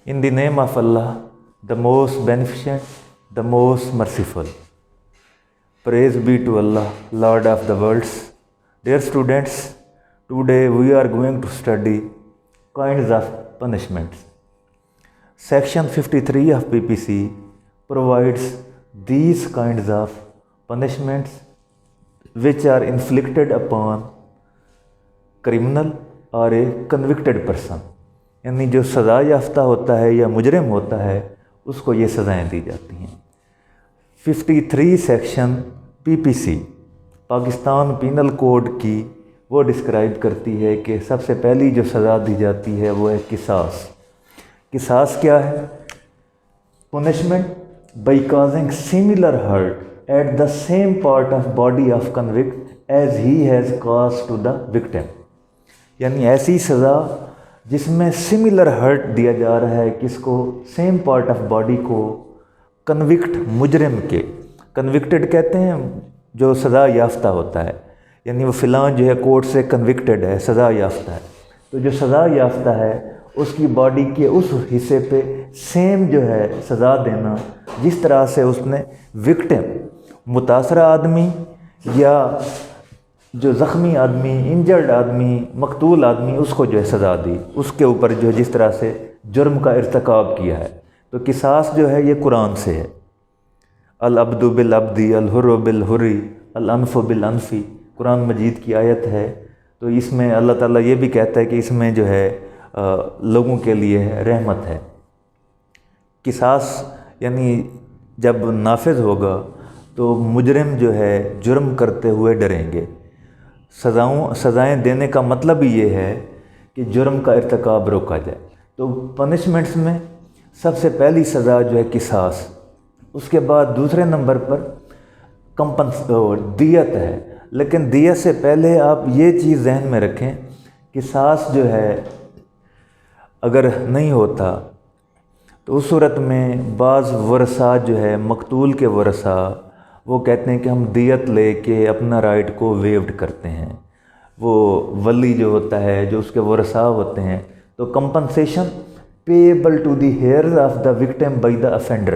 In the name of Allah, the most beneficent, the most merciful. Praise be to Allah, Lord of the worlds. Dear students, today we are going to study kinds of punishments. Section 53 of PPC provides these kinds of punishments which are inflicted upon criminal or a convicted person. یعنی جو سزا یافتہ ہوتا ہے یا مجرم ہوتا ہے اس کو یہ سزائیں دی جاتی ہیں۔ 53 section PPC Pakistan penal code کی وہ ڈسکرائب کرتی ہے کہ سب سے پہلی جو سزا دی جاتی ہے وہ ہے قصاص۔ قصاص کیا ہے؟ Punishment by causing similar hurt at the same part of body of convict as he has caused to the victim, یعنی ایسی سزا جس میں سملر ہرٹ دیا جا رہا ہے کس کو؟ سیم پارٹ آف باڈی کو کنوکٹ مجرم کے۔ کنوکٹڈ کہتے ہیں جو سزا یافتہ ہوتا ہے، یعنی وہ فلاں جو ہے کورٹ سے کنوکٹڈ ہے، سزا یافتہ ہے، تو جو سزا یافتہ ہے اس کی باڈی کے اس حصے پہ سیم جو ہے سزا دینا جس طرح سے اس نے وکٹم متاثرہ آدمی یا جو زخمی آدمی، انجرڈ آدمی، مقتول آدمی، اس کو جو ہے سزا دی، اس کے اوپر جو ہے جس طرح سے جرم کا ارتکاب کیا ہے۔ تو قصاص جو ہے یہ قرآن سے ہے۔ العبد بالعبدی، الحر بالحری، الانف بالانفی، قرآن مجید کی آیت ہے۔ تو اس میں اللہ تعالیٰ یہ بھی کہتا ہے کہ اس میں جو ہے لوگوں کے لیے رحمت ہے۔ قصاص یعنی جب نافذ ہوگا تو مجرم جو ہے جرم کرتے ہوئے ڈریں گے۔ سزائیں دینے کا مطلب ہی یہ ہے کہ جرم کا ارتکاب روکا جائے۔ تو پنشمنٹس میں سب سے پہلی سزا جو ہے قصاص، اس کے بعد دوسرے نمبر پر دیت ہے۔ لیکن دیت سے پہلے آپ یہ چیز ذہن میں رکھیں، قصاص جو ہے اگر نہیں ہوتا تو اس صورت میں بعض ورثاء جو ہے مقتول کے ورثاء وہ کہتے ہیں کہ ہم دیت لے کے اپنا رائٹ کو ویوڈ کرتے ہیں۔ وہ ولی جو ہوتا ہے، جو اس کے ورثاء ہوتے ہیں، تو compensation payable to the heirs of the victim by the offender.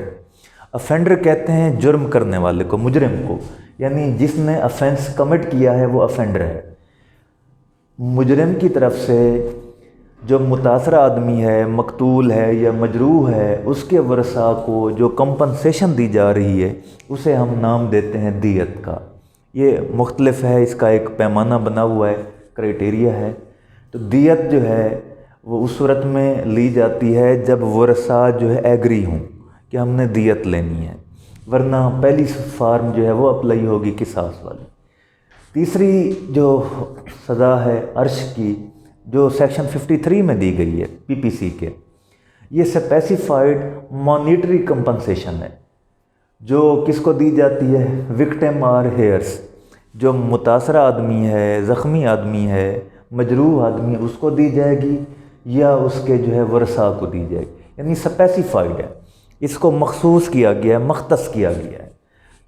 Offender کہتے ہیں جرم کرنے والے کو، مجرم کو، یعنی جس نے افینس کمٹ کیا ہے وہ افینڈر ہے۔ مجرم کی طرف سے جو متاثرہ آدمی ہے، مقتول ہے یا مجروح ہے، اس کے ورثاء کو جو کمپنسیشن دی جا رہی ہے اسے ہم نام دیتے ہیں دیت کا۔ یہ مختلف ہے، اس کا ایک پیمانہ بنا ہوا ہے، کرائٹیریا ہے۔ تو دیت جو ہے وہ اس صورت میں لی جاتی ہے جب ورثاء جو ہے ایگری ہوں کہ ہم نے دیت لینی ہے، ورنہ پہلی فارم جو ہے وہ اپلائی ہوگی قصاص والی۔ تیسری جو سزا ہے عرش کی، جو سیکشن 53 میں دی گئی ہے PPC کے، یہ اسپیسیفائڈ مانیٹری کمپنسیشن ہے جو کس کو دی جاتی ہے؟ وکٹم اور ہیئرس۔ جو متاثرہ آدمی ہے، زخمی آدمی ہے، مجروح آدمی، اس کو دی جائے گی یا اس کے جو ہے ورثاء کو دی جائے گی، یعنی اسپیسیفائڈ ہے، اس کو مخصوص کیا گیا ہے، مختص کیا گیا ہے۔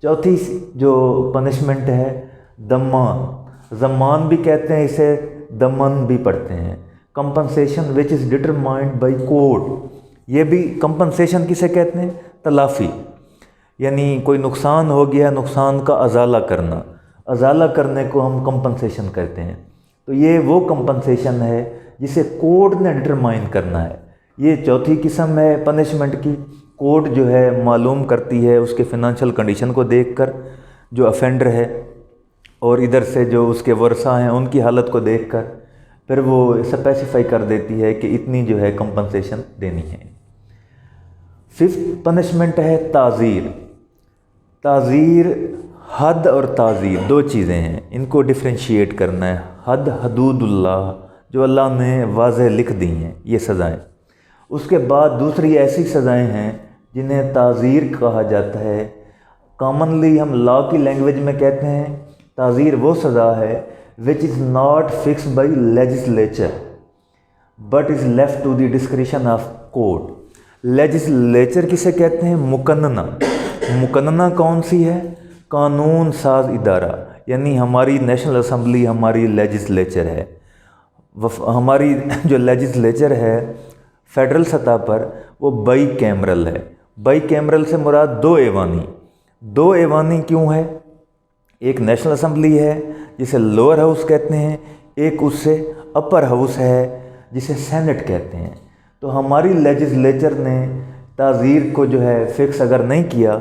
چوتھی جو پنشمنٹ ہے دمان، زمان بھی کہتے ہیں اسے، دمن بھی پڑھتے ہیں۔ Compensation which is determined by court, یہ بھی کمپنسیشن کسے کہتے ہیں؟ تلافی، یعنی کوئی نقصان ہو گیا، نقصان کا ازالہ کرنا، ازالہ کرنے کو ہم کمپنسیشن کہتے ہیں۔ تو یہ وہ کمپنسیشن ہے جسے کورٹ نے ڈٹرمائن کرنا ہے۔ یہ چوتھی قسم ہے پنشمنٹ کی۔ کورٹ جو ہے معلوم کرتی ہے اس کے فنانشل کنڈیشن کو دیکھ کر جو افینڈر ہے، اور ادھر سے جو اس کے ورثاء ہیں ان کی حالت کو دیکھ کر پھر وہ اسپیسیفائی کر دیتی ہے کہ اتنی جو ہے کمپنسیشن دینی ہے۔ 5th پنشمنٹ ہے تعزیر۔ تعزیر، حد اور تعزیر دو چیزیں ہیں، ان کو ڈفرینشیٹ کرنا ہے۔ حد حدود اللہ، جو اللہ نے واضح لکھ دی ہیں یہ سزائیں۔ اس کے بعد دوسری ایسی سزائیں ہیں جنہیں تعزیر کہا جاتا ہے۔ کامنلی ہم لا کی لینگویج میں کہتے ہیں تعزیر وہ سزا ہے which is not fixed by legislature but is left to the discretion of court۔ Legislature کسے کہتے ہیں؟ مقننہ۔ مقننہ کون سی ہے؟ قانون ساز ادارہ، یعنی ہماری نیشنل اسمبلی ہماری لیجسلیچر ہے۔ ہماری جو لیجسلیچر ہے فیڈرل سطح پر وہ بائی کیمرل ہے۔ بائی کیمرل سے مراد دو ایوانی کیوں ہے؟ ایک نیشنل اسمبلی ہے جسے لوور ہاؤس کہتے ہیں، ایک اس سے اپر ہاؤس ہے جسے سینٹ کہتے ہیں۔ تو ہماری لیجسلیچر نے تعزیر کو جو ہے فکس اگر نہیں کیا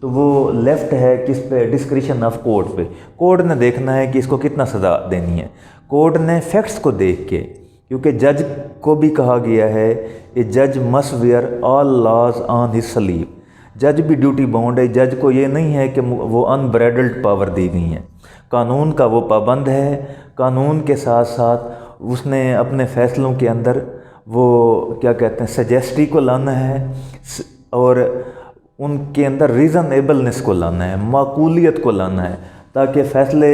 تو وہ لیفٹ ہے کس پہ؟ ڈسکریشن آف کورٹ پہ۔ کورٹ نے دیکھنا ہے کہ اس کو کتنا سزا دینی ہے، کورٹ نے فیکٹس کو دیکھ کے، کیونکہ جج کو بھی کہا گیا ہے اے جج must wear all laws on his sleeve. جج بھی ڈیوٹی باؤنڈ ہے، جج کو یہ نہیں ہے کہ وہ انبریڈلڈ پاور دی گئی ہیں، قانون کا وہ پابند ہے۔ قانون کے ساتھ ساتھ اس نے اپنے فیصلوں کے اندر وہ کیا کہتے ہیں سجیسٹی کو لانا ہے، اور ان کے اندر ریزنیبلنس کو لانا ہے، معقولیت کو لانا ہے، تاکہ فیصلے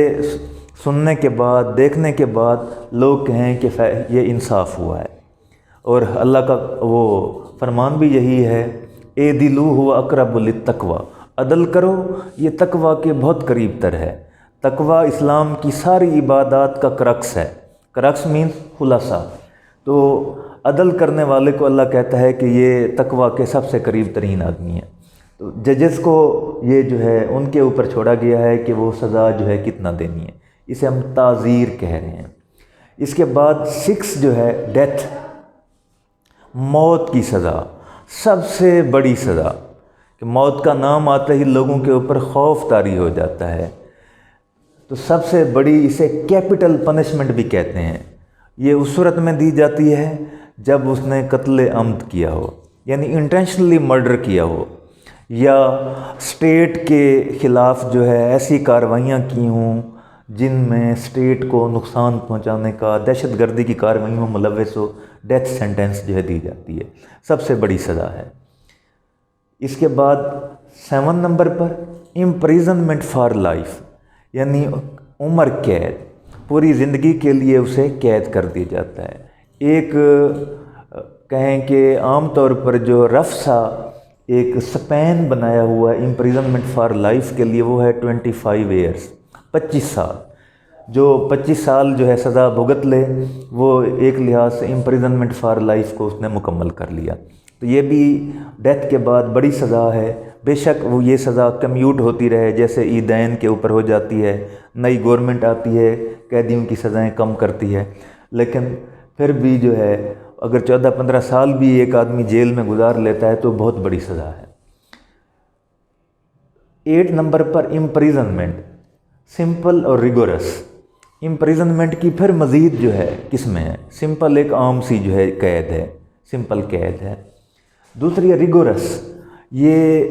سننے کے بعد، دیکھنے کے بعد لوگ کہیں کہ یہ انصاف ہوا ہے۔ اور اللہ کا وہ فرمان بھی یہی ہے، اے دلو ہوا اقرب للتقوی، عدل کرو یہ تقوی کے بہت قریب تر ہے۔ تقوی اسلام کی ساری عبادات کا کرکس ہے، کرکس مینس خلاصہ۔ تو عدل کرنے والے کو اللہ کہتا ہے کہ یہ تقوی کے سب سے قریب ترین آدمی ہے۔ تو ججز کو یہ جو ہے ان کے اوپر چھوڑا گیا ہے کہ وہ سزا جو ہے کتنا دینی ہے، اسے ہم تعزیر کہہ رہے ہیں۔ اس کے بعد 6 جو ہے ڈیتھ، موت کی سزا، سب سے بڑی سزا، کہ موت کا نام آتے ہی لوگوں کے اوپر خوف طاری ہو جاتا ہے۔ تو سب سے بڑی اسے کیپٹل پنشمنٹ بھی کہتے ہیں۔ یہ اس صورت میں دی جاتی ہے جب اس نے قتل عمد کیا ہو، یعنی انٹینشنلی مرڈر کیا ہو، یا اسٹیٹ کے خلاف جو ہے ایسی کارروائیاں کی ہوں جن میں اسٹیٹ کو نقصان پہنچانے کا، دہشت گردی کی کارروائیوں میں ملوث ہو، ڈیتھ سینٹنس جو ہے دی جاتی ہے، سب سے بڑی سزا ہے۔ اس کے بعد 7 number per imprisonment for life, یعنی عمر قید، پوری زندگی کے لیے اسے قید کر دیا جاتا ہے۔ ایک کہیں کہ عام طور پر جو رف سا ایک سپین بنایا ہوا ہے امپریزنمنٹ فار لائف کے لیے، وہ ہے 25 ایئرس، 25 سال۔ جو 25 سال جو ہے سزا بھگت لے، وہ ایک لحاظ سے امپریزنمنٹ فار لائف کو اس نے مکمل کر لیا۔ تو یہ بھی ڈیتھ کے بعد بڑی سزا ہے۔ بے شک وہ یہ سزا کمیوٹ ہوتی رہے، جیسے عیدین کے اوپر ہو جاتی ہے، نئی گورنمنٹ آتی ہے، قیدیوں کی سزائیں کم کرتی ہے، لیکن پھر بھی جو ہے اگر 14-15 سال بھی ایک آدمی جیل میں گزار لیتا ہے تو بہت بڑی سزا ہے۔ 8 نمبر پر امپریزنمنٹ، سمپل اور ریگورس۔ امپریزنمنٹ کی پھر مزید جو ہے قسمیں ہیں۔ سمپل ایک عام سی جو ہے قید ہے، سمپل قید ہے۔ دوسری ہے ریگورس، یہ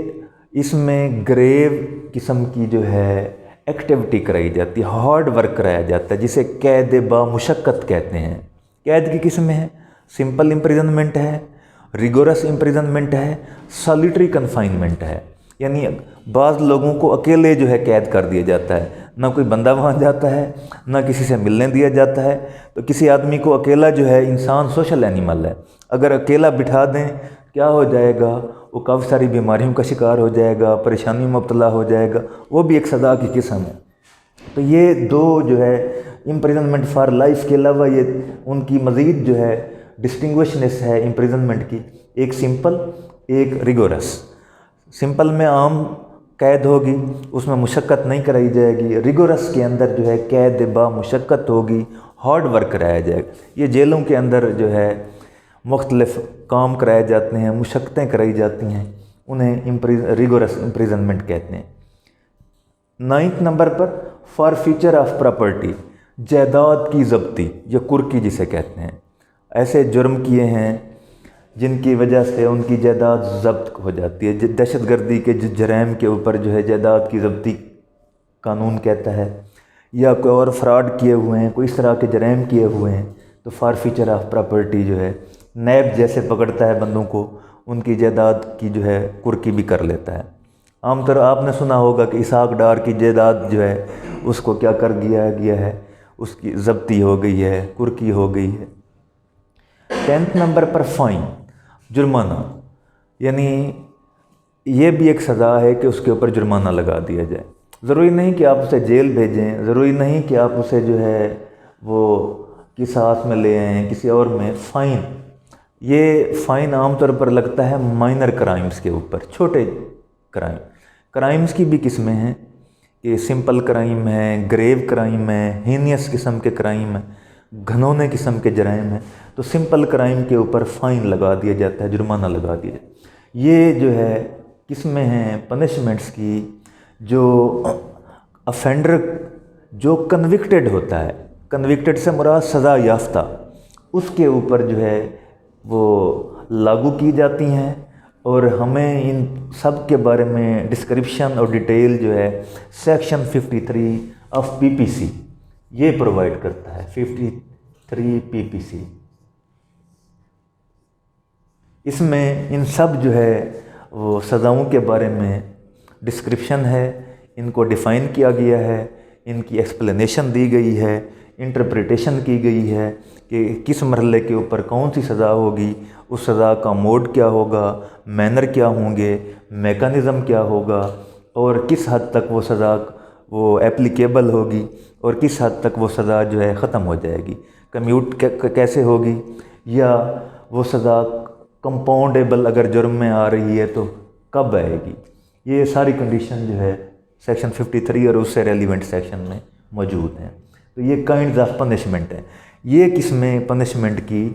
اس میں گریو قسم کی جو ہے ایکٹیویٹی کرائی جاتی ہے، ہارڈ ورک کرایا جاتا ہے، جسے قید با مشقت کہتے ہیں۔ قید کی قسمیں ہیں، سمپل امپریزنمنٹ ہے، ریگورس امپریزنمنٹ ہے، سالیٹری کنفائنمنٹ ہے، یعنی بعض لوگوں کو اکیلے جو ہے قید کر دیا جاتا ہے، نہ کوئی بندہ وہاں جاتا ہے، نہ کسی سے ملنے دیا جاتا ہے۔ تو کسی آدمی کو اکیلا جو ہے، انسان سوشل اینیمل ہے، اگر اکیلا بٹھا دیں کیا ہو جائے گا؟ وہ کافی ساری بیماریوں کا شکار ہو جائے گا، پریشانی میں مبتلا ہو جائے گا، وہ بھی ایک سزا کی قسم ہے۔ تو یہ دو جو ہے امپریزنمنٹ فار لائف کے علاوہ یہ ان کی مزید جو ہے ڈسٹنگوشنس ہے امپریزنمنٹ کی، ایک سمپل، ایک ریگورس۔ سمپل میں عام قید ہوگی، اس میں مشقت نہیں کرائی جائے گی۔ ریگورس کے اندر جو ہے قید با مشقت ہوگی، ہارڈ ورک کرایا جائے گا۔ یہ جیلوں کے اندر جو ہے مختلف کام کرائے جاتے ہیں، مشقتیں کرائی جاتی ہیں، انہیں ریگورس امپریزنمنٹ کہتے ہیں۔ 9 number per for feature of property, جائیداد کی ضبطی یا کرکی جسے کہتے ہیں۔ ایسے جرم کیے ہیں جن کی وجہ سے ان کی جائیداد ضبط ہو جاتی ہے۔ دہشت گردی کے جرائم کے اوپر جو ہے جائیداد کی ضبطی قانون کہتا ہے، یا کوئی اور فراڈ کیے ہوئے ہیں، کوئی اس طرح کے جرائم کیے ہوئے ہیں تو فار فیچر آف پراپرٹی جو ہے نیب جیسے پکڑتا ہے بندوں کو، ان کی جائیداد کی جو ہے کرکی بھی کر لیتا ہے۔ عام طور آپ نے سنا ہوگا کہ اسحاق ڈار کی جائیداد جو ہے اس کو کیا کر دیا گیا ہے، اس کی ضبطی ہو گئی ہے، کرکی ہو گئی ہے۔ 10 نمبر پر فائن، جرمانہ، یعنی یہ بھی ایک سزا ہے کہ اس کے اوپر جرمانہ لگا دیا جائے۔ ضروری نہیں کہ آپ اسے جیل بھیجیں، ضروری نہیں کہ آپ اسے جو ہے وہ قصاص میں لے آئیں، کسی اور میں، فائن یہ فائن عام طور پر لگتا ہے مائنر کرائمز کے اوپر، چھوٹے کرائمز کی بھی قسمیں ہیں کہ سمپل کرائم ہے، گریو کرائم ہے، ہینیس قسم کے کرائم ہیں، گھنونے قسم کے جرائم ہیں۔ تو سمپل کرائم کے اوپر فائن لگا دیا جاتا ہے، جرمانہ لگا دیا جاتا ہے۔ یہ جو ہے قسمیں ہیں پنشمنٹس کی، جو افینڈر جو کنوکٹڈ ہوتا ہے، کنوکٹڈ سے مراد سزا یافتہ، اس کے اوپر جو ہے وہ لاگو کی جاتی ہیں۔ اور ہمیں ان سب کے بارے میں ڈسکرپشن اور ڈیٹیل جو ہے سیکشن 53 آف پی پی سی یہ پرووائڈ کرتا ہے، 53 پی پی سی۔ اس میں ان سب جو ہے وہ سزاؤں کے بارے میں ڈسکرپشن ہے، ان کو ڈیفائن کیا گیا ہے، ان کی ایکسپلینیشن دی گئی ہے، انٹرپریٹیشن کی گئی ہے کہ کس مرحلے کے اوپر کون سی سزا ہوگی، اس سزا کا موڈ کیا ہوگا، مینر کیا ہوں گے، میکانزم کیا ہوگا، اور کس حد تک وہ سزا وہ ایپلیکیبل ہوگی اور کس حد تک وہ سزا جو ہے ختم ہو جائے گی، کمیوٹ کیسے ہوگی، یا وہ سزا کمپاؤنڈیبل اگر جرم میں آ رہی ہے تو کب آئے گی۔ یہ ساری کنڈیشن جو ہے سیکشن 53 اور اس سے ریلیونٹ سیکشن میں موجود ہیں۔ تو یہ کائنڈز آف پنشمنٹ ہیں، یہ قسمیں پنشمنٹ کی۔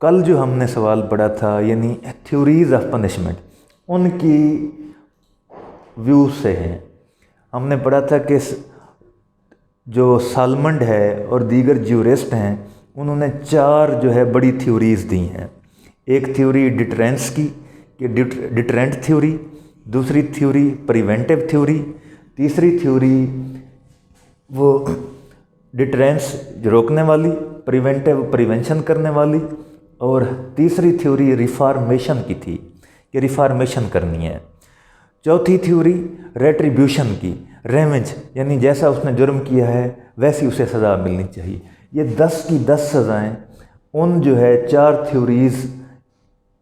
کل جو ہم نے سوال پڑھا تھا یعنی تھیوریز آف پنشمنٹ، ان کی ویو سے ہیں۔ ہم نے پڑھا تھا کہ جو سالمنڈ ہے اور دیگر جیورسٹ ہیں، انہوں نے 4 جو ہے بڑی تھیوریز دی ہیں۔ ایک تھیوری ڈیٹرینس کی کہ ڈیٹرینٹ تھیوری، دوسری تھیوری پریونٹیو تھیوری، تیسری تھیوری وہ ڈیٹرینس روکنے والی، پریونٹیو پریونشن کرنے والی، اور تیسری تھیوری ریفارمیشن کی تھی کہ ریفارمیشن کرنی ہے۔ چوتھی تھیوری ریٹریبیوشن کی، ریونج یعنی جیسا اس نے جرم کیا ہے ویسی اسے سزا ملنی چاہیے۔ یہ 10 کی 10 سزائیں ان جو ہے 4 تھیوریز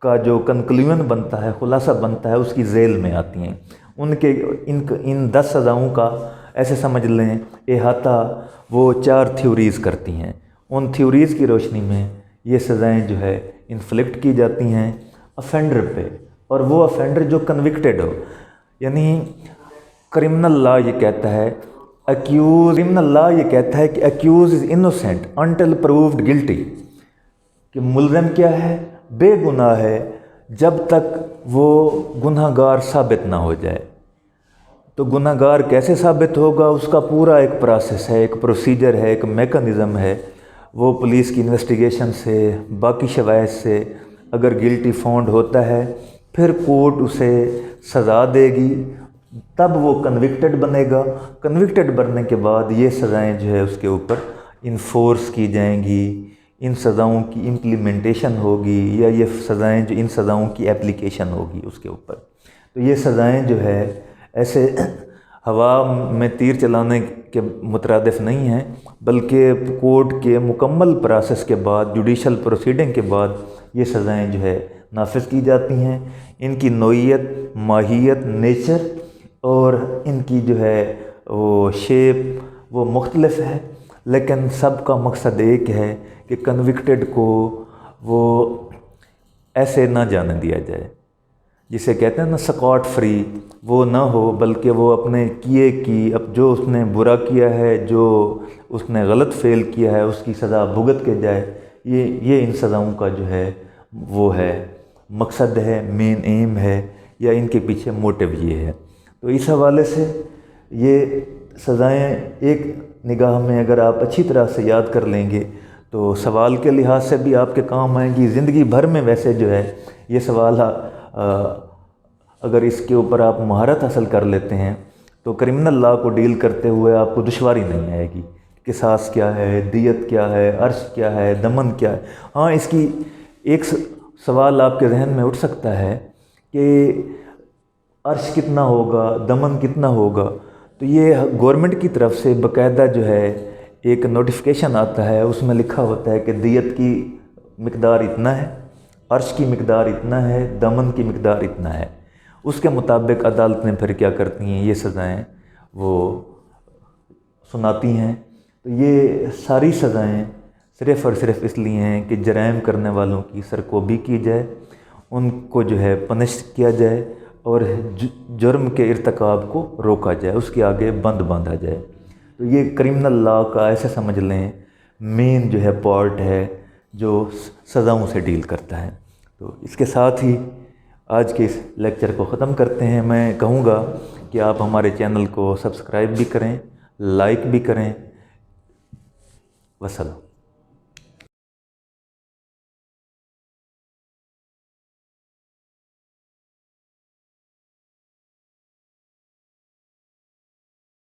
کا جو کنکلیوژن بنتا ہے، خلاصہ بنتا ہے، اس کی ذیل میں آتی ہیں۔ ان 10 سزاؤں کا ایسے سمجھ لیں احاطہ وہ 4 تھیوریز کرتی ہیں۔ ان تھیوریز کی روشنی میں یہ سزائیں جو ہے انفلکٹ کی جاتی ہیں افینڈر پہ، اور وہ افینڈر جو کنوکٹڈ ہو، یعنی کرمنل لا یہ کہتا ہے کہ ایکیوز از انوسینٹ انٹل پرووڈ گلٹی، کہ ملزم کیا ہے، بے گناہ ہے جب تک وہ گناہ گار ثابت نہ ہو جائے۔ تو گناہ گار کیسے ثابت ہوگا، اس کا پورا ایک پروسیس ہے، ایک پروسیجر ہے، ایک میکانزم ہے۔ وہ پولیس کی انویسٹیگیشن سے، باقی شواہد سے اگر گلٹی فاؤنڈ ہوتا ہے، پھر کورٹ اسے سزا دے گی، تب وہ کنوکٹڈ بنے گا۔ کنوکٹڈ بننے کے بعد یہ سزائیں جو ہے اس کے اوپر انفورس کی جائیں گی، ان سزاؤں کی امپلیمنٹیشن ہوگی، یا یہ سزائیں جو ان سزاؤں کی اپلیکیشن ہوگی اس کے اوپر۔ تو یہ سزائیں جو ہے ایسے ہوا میں تیر چلانے کے مترادف نہیں ہیں، بلکہ کورٹ کے مکمل پروسیس کے بعد، جوڈیشل پروسیڈنگ کے بعد یہ سزائیں جو ہے نافذ کی جاتی ہیں۔ ان کی نوعیت، ماہیت، نیچر اور ان کی جو ہے وہ شیپ وہ مختلف ہے، لیکن سب کا مقصد ایک ہے کہ کنوکٹڈ کو وہ ایسے نہ جانے دیا جائے، جسے کہتے ہیں نا سکاٹ فری، وہ نہ ہو، بلکہ وہ اپنے کیے کی، اب جو اس نے برا کیا ہے، جو اس نے غلط فعل کیا ہے، اس کی سزا بھگت کے جائے۔ یہ ان سزاؤں کا جو ہے وہ ہے مقصد ہے، مین ایم ہے، یا ان کے پیچھے موٹیو یہ ہے۔ تو اس حوالے سے یہ سزائیں ایک نگاہ میں اگر آپ اچھی طرح سے یاد کر لیں گے تو سوال کے لحاظ سے بھی آپ کے کام آئیں گی، زندگی بھر میں ویسے جو ہے یہ سوال اگر اس کے اوپر آپ مہارت حاصل کر لیتے ہیں تو کرمنل لا کو ڈیل کرتے ہوئے آپ کو دشواری نہیں آئے گی۔ قصاص کیا ہے، دیت کیا ہے، عرش کیا ہے، دمن کیا ہے۔ ہاں، اس کی ایک سوال آپ کے ذہن میں اٹھ سکتا ہے کہ عرش کتنا ہوگا، دمن کتنا ہوگا۔ تو یہ گورنمنٹ کی طرف سے باقاعدہ جو ہے ایک نوٹیفیکیشن آتا ہے، اس میں لکھا ہوتا ہے کہ دیت کی مقدار اتنا ہے، عرش کی مقدار اتنا ہے، دمن کی مقدار اتنا ہے۔ اس کے مطابق عدالتیں پھر کیا کرتی ہیں، یہ سزائیں وہ سناتی ہیں۔ تو یہ ساری سزائیں صرف اور صرف اس لیے ہیں کہ جرائم کرنے والوں کی سرکوبی کی جائے، ان کو جو ہے پنش کیا جائے اور جرم کے ارتکاب کو روکا جائے، اس کے آگے بند باندھا جائے۔ تو یہ کرمنل لا کا ایسے سمجھ لیں مین جو ہے پارٹ ہے جو سزاؤں سے ڈیل کرتا ہے۔ تو اس کے ساتھ ہی آج کے اس لیکچر کو ختم کرتے ہیں۔ میں کہوں گا کہ آپ ہمارے چینل کو سبسکرائب بھی کریں، لائک بھی کریں۔ وسلام۔